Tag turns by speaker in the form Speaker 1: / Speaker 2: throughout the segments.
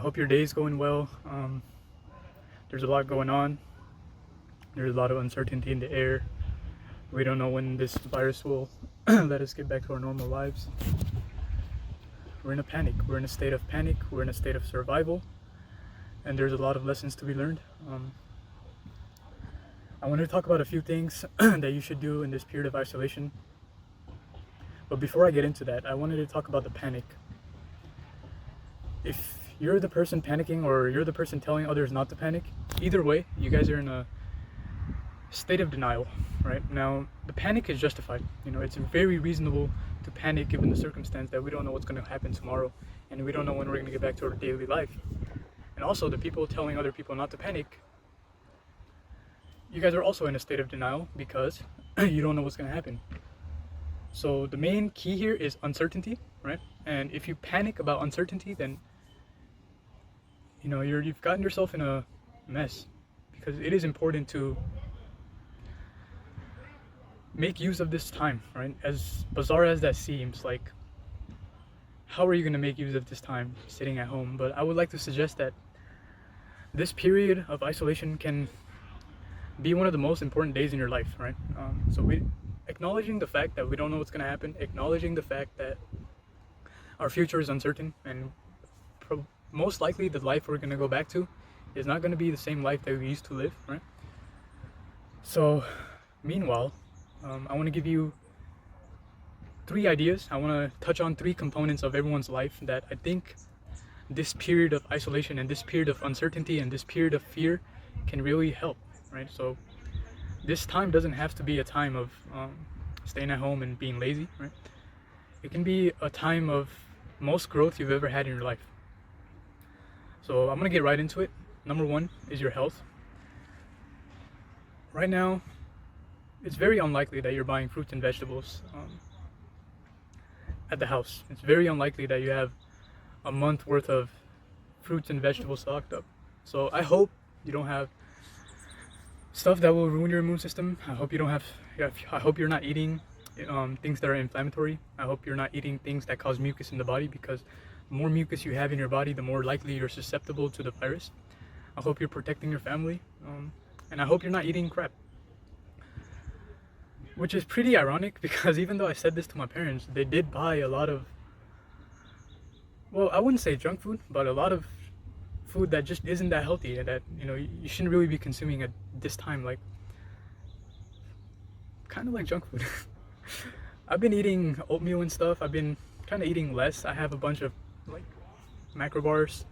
Speaker 1: I hope your day is going well. There's a lot going on. There's a lot of uncertainty in the air. We don't know when this virus will let us get back to our normal lives. We're in a panic. We're in a state of panic. We're in a state of survival. And there's a lot of lessons to be learned. I wanted to talk about a few things that you should do in this period of isolation. But before I get into that, I wanted to talk about the panic. If you're the person panicking or you're the person telling others not to panic, either way, you guys are in a state of denial, right? Now, the panic is justified. It's very reasonable to panic given the circumstance that we don't know what's going to happen tomorrow and we don't know when we're going to get back to our daily life. And also, the people telling other people not to panic, you guys are also in a state of denial because you don't know what's going to happen. So the main key here is uncertainty, right? And if you panic about uncertainty, then you've gotten yourself in a mess, because it is important to make use of this time, right? As bizarre as that seems, like, how are you going to make use of this time sitting at home? But I would like to suggest that this period of isolation can be one of the most important days in your life, right? Acknowledging the fact that we don't know what's going to happen, acknowledging the fact that our future is uncertain, and most likely the life we're going to go back to is not going to be the same life that we used to live, right? So, meanwhile, I want to give you 3 ideas. I want to touch on 3 components of everyone's life that I think this period of isolation and this period of uncertainty and this period of fear can really help, right? So this time doesn't have to be a time of staying at home and being lazy, right? It can be a time of most growth you've ever had in your life. So I'm gonna get right into it. Number 1 is your health. Right now, it's very unlikely that you're buying fruits and vegetables at the house. It's very unlikely that you have a month worth of fruits and vegetables stocked up. So I hope you don't have stuff that will ruin your immune system. I hope you're not eating things that are inflammatory. I hope you're not eating things that cause mucus in the body, because the more mucus you have in your body, the more likely you're susceptible to the virus. I hope you're protecting your family, and I hope you're not eating crap. Which is pretty ironic, because even though I said this to my parents, they did buy a lot of, well, I wouldn't say junk food, but a lot of food that just isn't that healthy and that you shouldn't really be consuming at this time, like kind of like junk food. I've been eating oatmeal and stuff. I've been kind of eating less. I have a bunch of like macro bars,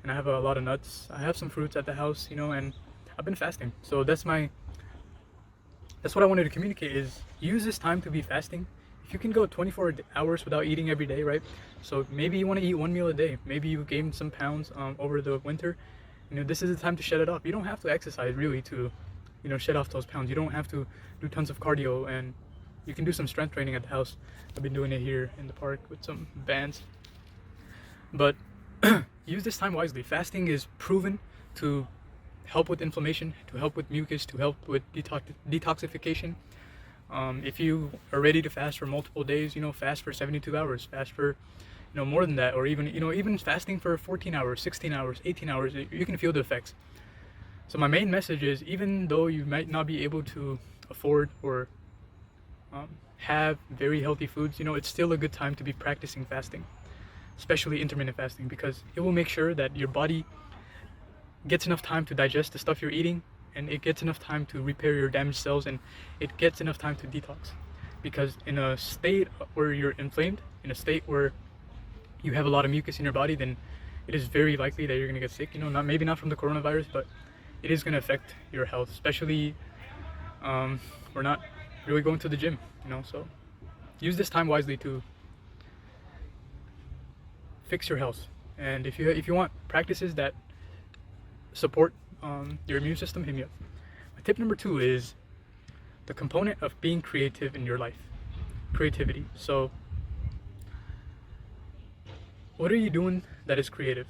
Speaker 1: and I have a lot of nuts. I have some fruits at the house, and I've been fasting. So that's what I wanted to communicate, is use this time to be fasting. If you can go 24 hours without eating every day, right? So maybe you want to eat 1 meal a day. Maybe you gained some pounds over the winter. This is the time to shed it off. You don't have to exercise really to, shed off those pounds. You don't have to do tons of cardio, and you can do some strength training at the house. I've been doing it here in the park with some bands. But use this time wisely. Fasting is proven to help with inflammation, to help with mucus, to help with detoxification. If you are ready to fast for multiple days, fast for 72 hours, fast for more than that, or even fasting for 14 hours, 16 hours, 18 hours, you can feel the effects. So my main message is, even though you might not be able to afford or have very healthy foods, it's still a good time to be practicing fasting, especially intermittent fasting, because it will make sure that your body gets enough time to digest the stuff you're eating, and it gets enough time to repair your damaged cells, and it gets enough time to detox. Because in a state where you're inflamed, in a state where you have a lot of mucus in your body, then it is very likely that you're going to get sick. Maybe not from the coronavirus, but it is going to affect your health. Especially, we're not really going to the gym, so use this time wisely to fix your health. And if you want practices that support your immune system, hit me up. Tip number 2 is the component of being creative in your life. Creativity. So what are you doing that is creative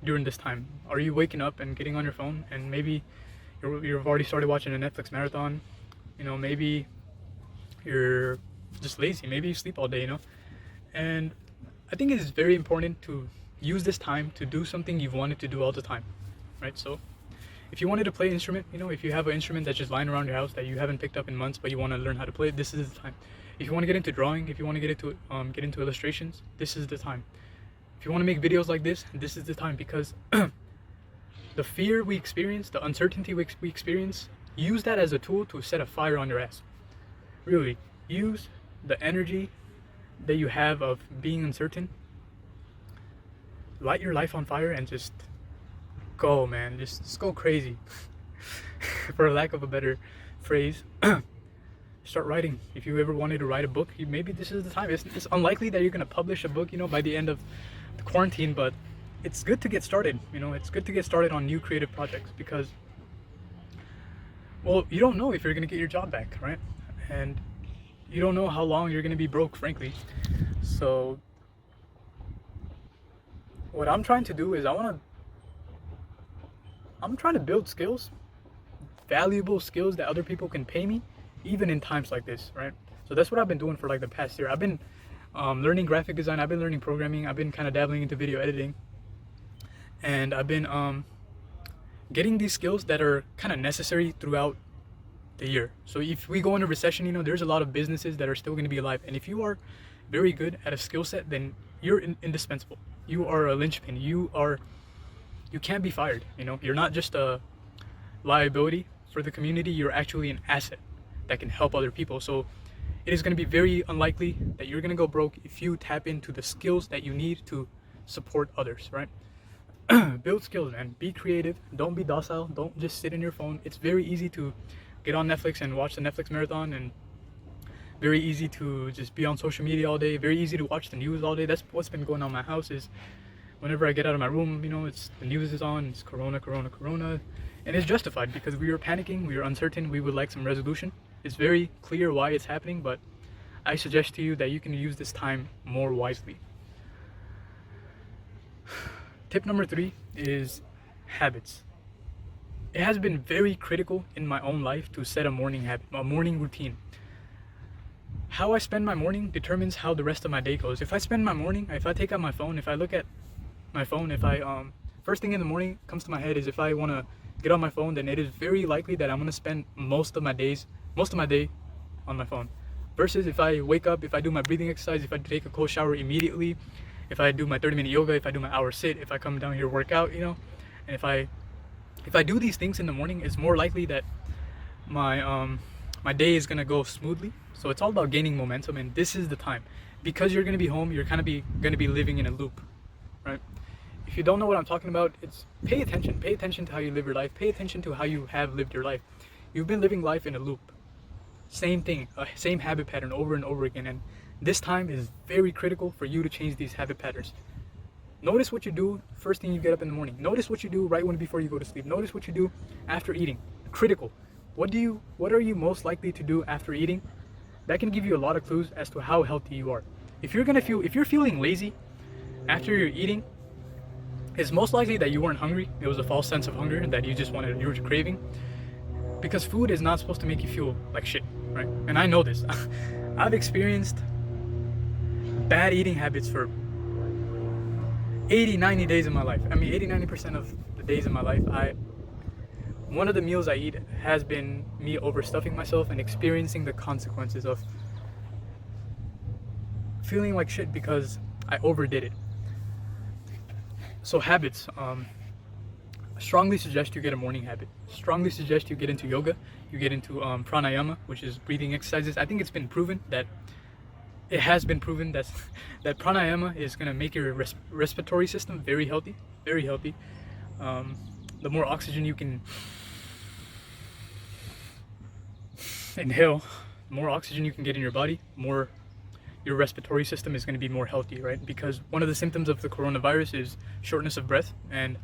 Speaker 1: during this time? Are you waking up and getting on your phone, and maybe you've already started watching a Netflix marathon? Maybe you're just lazy. Maybe you sleep all day, And I think it is very important to use this time to do something you've wanted to do all the time, right? So if you wanted to play an instrument, you know, if you have an instrument that's just lying around your house that you haven't picked up in months, but you want to learn how to play it, this is the time. If you want to get into drawing, if you want to get into illustrations, this is the time. If you want to make videos like this is the time, because the fear we experience, the uncertainty we experience, use that as a tool to set a fire on your ass. Really, use the energy that you have of being uncertain, light your life on fire, and just go, man. Just go crazy. For lack of a better phrase. Start writing. If you ever wanted to write a book, maybe this is the time. It's unlikely that you're going to publish a book, you know, by the end of the quarantine, but it's good to get started. You know, it's good to get started on new creative projects, because, well, you don't know if you're going to get your job back, right? And you don't know how long you're going to be broke, frankly. So what I'm trying to do is I'm trying to build skills, valuable skills that other people can pay me, even in times like this, right? So that's what I've been doing for like the past year. I've been learning graphic design, I've been learning programming, I've been kind of dabbling into video editing, and I've been getting these skills that are kind of necessary throughout the year. So if we go into recession, you know, there's a lot of businesses that are still going to be alive, and if you are very good at a skill set, then you're indispensable. You are a linchpin. You can't be fired. You know, you're not just a liability for the community, you're actually an asset that can help other people. So it is going to be very unlikely that you're going to go broke if you tap into the skills that you need to support others, right? Build skills, man. Be creative. Don't be docile. Don't just sit in your phone. It's very easy to get on Netflix and watch the Netflix marathon, and very easy to just be on social media all day. Very easy to watch the news all day. That's what's been going on in my house. Is whenever I get out of my room, you know, it's the news is on. It's corona, and it's justified, because we are panicking. We are uncertain. We would like some resolution. It's very clear why it's happening, but I suggest to you that you can use this time more wisely. Tip number 3 is habits. It has been very critical in my own life to set a morning habit, a morning routine. How I spend my morning determines how the rest of my day goes. If I spend my morning, if I take out my phone, if I look at my phone, if I first thing in the morning comes to my head is if I want to get on my phone, then it is very likely that I'm going to spend most of my day on my phone. Versus if I wake up, if I do my breathing exercise, if I take a cold shower immediately, if I do my 30-minute yoga, if I do my hour sit, if I come down here to work out, you know, and if I do these things in the morning, it's more likely that my day is gonna go smoothly. So it's all about gaining momentum, and this is the time. Because you're gonna be home, you're gonna be living in a loop, right? If you don't know what I'm talking about, it's pay attention to how you live your life, pay attention to how you have lived your life. You've been living life in a loop. Same thing, same habit pattern over and over again, and this time is very critical for you to change these habit patterns. Notice what you do first thing you get up in the morning. Notice what you do right before you go to sleep. Notice what you do after eating. Critical. What are you most likely to do after eating? That can give you a lot of clues as to how healthy you are. If you're feeling lazy after you're eating, it's most likely that you weren't hungry. It was a false sense of hunger that you were craving. Because food is not supposed to make you feel like shit, right? And I know this. I've experienced bad eating habits for 80-90 days in my life. I mean, 80-90% of the days in my life, one of the meals I eat has been me overstuffing myself and experiencing the consequences of feeling like shit because I overdid it. So habits, I strongly suggest you get a morning habit. Strongly suggest you get into yoga, you get into pranayama, which is breathing exercises. I think it has been proven that pranayama is going to make your respiratory system very healthy, very healthy. The more oxygen you can inhale, the more oxygen you can get in your body, more your respiratory system is going to be more healthy, right? Because one of the symptoms of the coronavirus is shortness of breath, and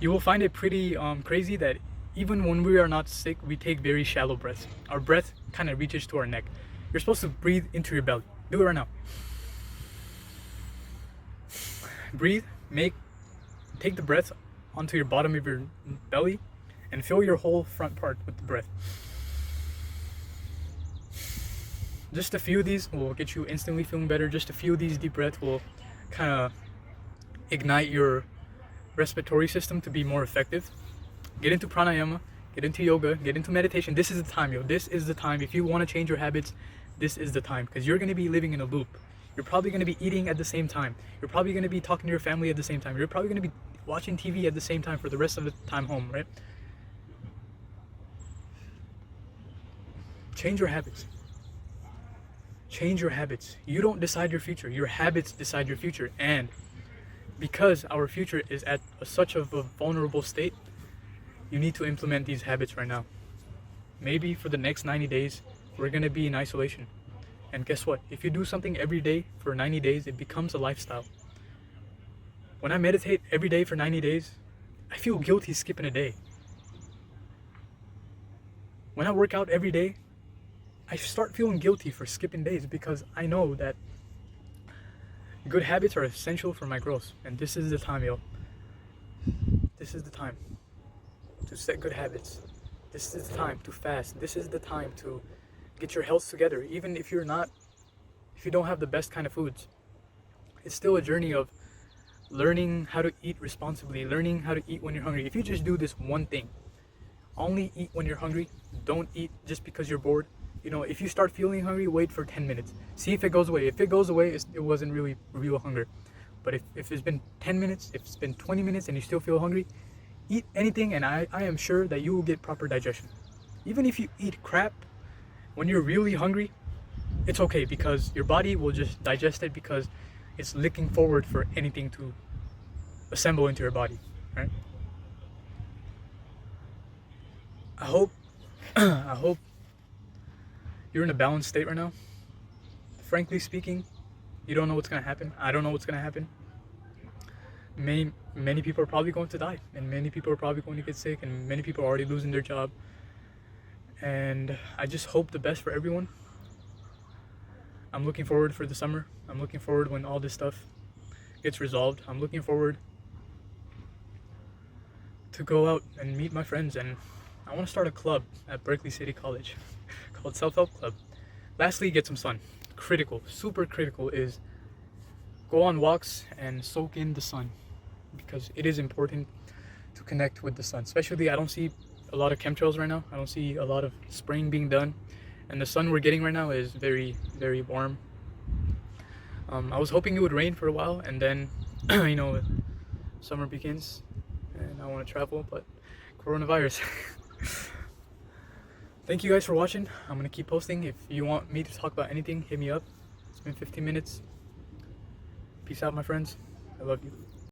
Speaker 1: you will find it pretty crazy that even when we are not sick, we take very shallow breaths. Our breath kind of reaches to our neck. You're supposed to breathe into your belly. Do it right now. Breathe, take the breath onto your bottom of your belly and fill your whole front part with the breath. Just a few of these will get you instantly feeling better. Just a few of these deep breaths will kind of ignite your respiratory system to be more effective. Get into pranayama, get into yoga, get into meditation. This is the time, yo. This is the time. If you want to change your habits, this is the time, because you're going to be living in a loop. You're probably going to be eating at the same time. You're probably going to be talking to your family at the same time. You're probably going to be watching TV at the same time for the rest of the time home, right? Change your habits. Change your habits. You don't decide your future. Your habits decide your future. And because our future is at such of a vulnerable state, you need to implement these habits right now. Maybe for the next 90 days, we're going to be in isolation. And guess what? If you do something every day for 90 days, it becomes a lifestyle. When I meditate every day for 90 days, I feel guilty skipping a day. When I work out every day, I start feeling guilty for skipping days, because I know that good habits are essential for my growth. And this is the time, yo. This is the time to set good habits. This is the time to fast. This is the time to get your health together. Even if you don't have the best kind of foods, it's still a journey of learning how to eat responsibly, learning how to eat when you're hungry. If you just do this one thing, only eat when you're hungry, don't eat just because you're bored. You know, if you start feeling hungry, wait for 10 minutes. See if it goes away. If it goes away, it wasn't really real hunger. But if it's been 10 minutes, if it's been 20 minutes and you still feel hungry, eat anything, and I am sure that you will get proper digestion. Even if you eat crap, when you're really hungry, it's okay, because your body will just digest it, because it's looking forward for anything to assemble into your body, right? I hope you're in a balanced state right now. Frankly speaking, you don't know what's gonna happen. I don't know what's gonna happen. Many people are probably going to die, and many people are probably going to get sick, and many people are already losing their job. And I just hope the best for everyone. I'm looking forward for the summer. I'm looking forward when all this stuff gets resolved. I'm looking forward to go out and meet my friends, and I want to start a club at Berkeley City College called Self-Help Club. Lastly, get some sun. Critical, super critical is go on walks and soak in the sun, because it is important to connect with the sun. Especially, I don't see a lot of chemtrails right now. I don't see a lot of spraying being done, and the sun we're getting right now is very, very warm. I was hoping it would rain for a while, and then summer begins and I want to travel, but coronavirus. Thank you guys for watching. I'm gonna keep posting. If you want me to talk about anything, hit me up. It's been 15 minutes. Peace out, my friends. I love you.